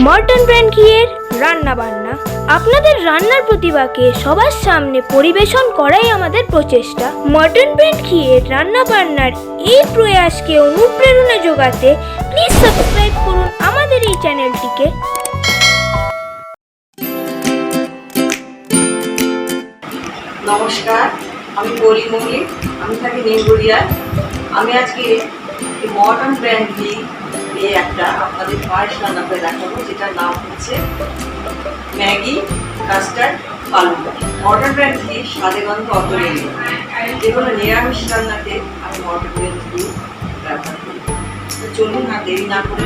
মর্টন brand ঘিয়ের রান্না বান্না। আপনাদের রান্নার প্রতিভাকে সবার সামনে পরিবেশন করাই আমাদের প্রচেষ্টা। মর্টন ব্র্যান্ড ঘিয়ের রান্না বান্নার এই প্রয়াসকে অনুপ্রেরণা যোগাতে প্লিজ সাবস্ক্রাইব করুন আমাদের এই চ্যানেলটিকে। নমস্কার, আমি গৌরী মল্লিক, আমি থাকি নিমগড়িয়ায়। আমি আজকে মর্টন ব্র্যান্ড ঘি দিয়ে একটা আপনাদের পায়েস রান্না করে দেখাবো, যেটার নাম হচ্ছে ম্যাগি কাস্টার্ড ফালুদা। মর্টন ব্র্যান্ড ঘি স্বাদে গন্ধ অতুলনীয়। যে কোনো নিরামিষ রান্নাতে আমি মর্টন ব্র্যান্ড ঘি ব্যবহার করি। তো চলুন না দেরি না করে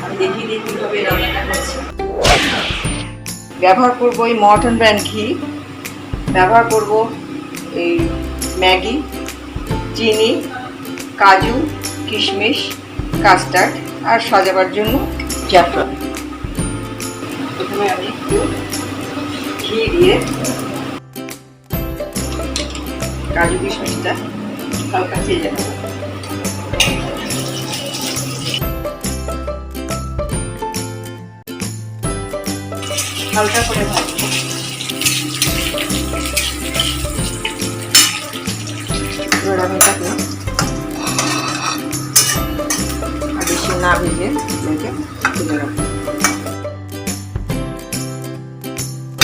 আমি দেখিয়ে দিই কীভাবে রান্নাটা করছি। ব্যবহার করবো এই মর্টন ব্র্যান্ড ঘি, ব্যবহার করব এই ম্যাগি, চিনি, কাজু, কিশমিশ, কাস্টার্ড আর সাজাবার জন্য জাফরান। প্রথমে আমি একটু ঘি দিয়ে কাজু কিশমিশটা হালকা ভেজে নেব। হালকা করে ভাজবো। এবার আমি এটাকে বেশি না ভেজে তুলে রাখবো।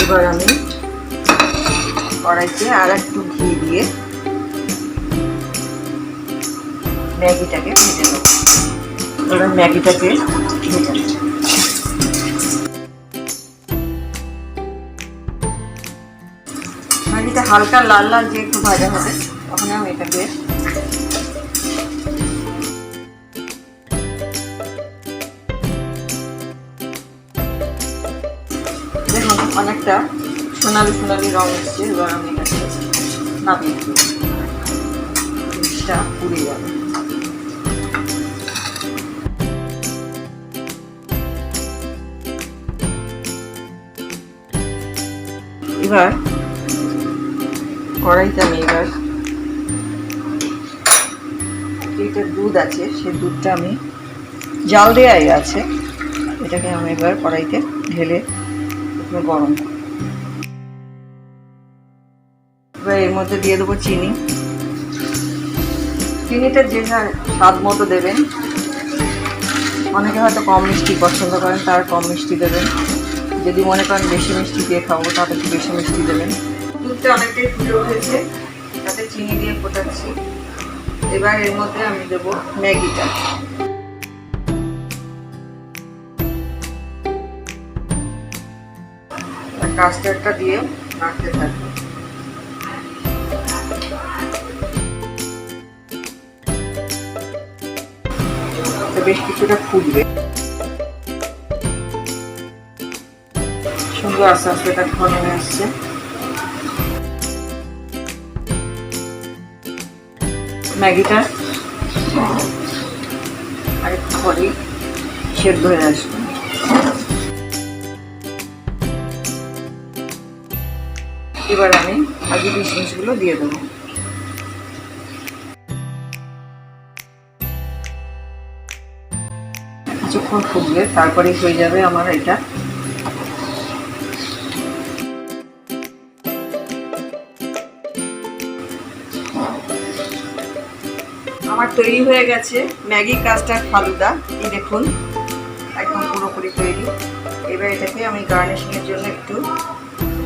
এবার আমি কড়াইতে আর একটু ঘি দিয়ে ম্যাগিটাকে ভেজে নেব। এবার ম্যাগিটাকে ভেজে নেব। ম্যাগিটা হালকা লাল লাল যে একটু ভাজা হবে, তখন আমি এটাকে দেখুন অনেকটা সোনালি সোনালি রং এসছে। এবার আমি এটাকে নামিয়ে দেবো, জিনিসটা পুড়ে যাবে। এবার কড়াইতে আমি এবার এটা দুধ আছে, সেই দুধটা আমি জাল দেওয়াই আছে, এটাকে আমি এবার কড়াইতে ঢেলে গরম করব। এবার এর মধ্যে দিয়ে দেবো চিনি। চিনিটা যে যার স্বাদ মতো দেবেন। অনেকে হয়তো কম মিষ্টি পছন্দ করেন, তার কম মিষ্টি দেবেন। যদি মনে করেন বেশি মিষ্টি দিয়ে খাবো, তাহলে একটু বেশি মিষ্টি দেবেন। দুধটা অনেকটাই ফুটে উঠেছে, তাতে চিনি দিয়ে ফোটাচ্ছি। এবার এর মধ্যে আমি দেবো ম্যাগিটা। কাস্টার্ডটা দিয়ে নাড়তে থাকবো। বেশ কিছুটা ফুটবে, সুন্দর আস্তে আস্তে এটা ঘন হয়ে আসছে। ম্যাগিটা আরেকটু পরেই সেদ্ধ হয়ে আসবে। এবার আমি কাজু কিশমিশগুলো দিয়ে দেবো। কিছুক্ষণ ফুটবে, তারপরে হয়ে যাবে আমার এটা। আমার তৈরি হয়ে গেছে ম্যাগি কাস্টার্ড ফালুদা। এই দেখুন একদম পুরোপুরি তৈরি। এবার এটাকে আমি গার্নিশিংয়ের জন্য একটু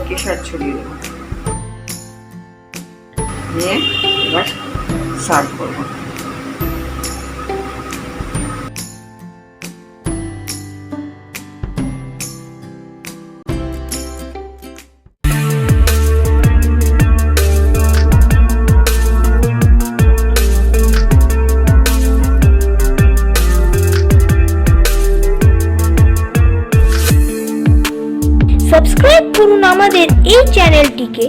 কেশর ছড়িয়ে দেবো, নিয়ে এবার সার্ভ করবো। সাবস্ক্রাইব করুন আমাদের এই চ্যানেলটিকে।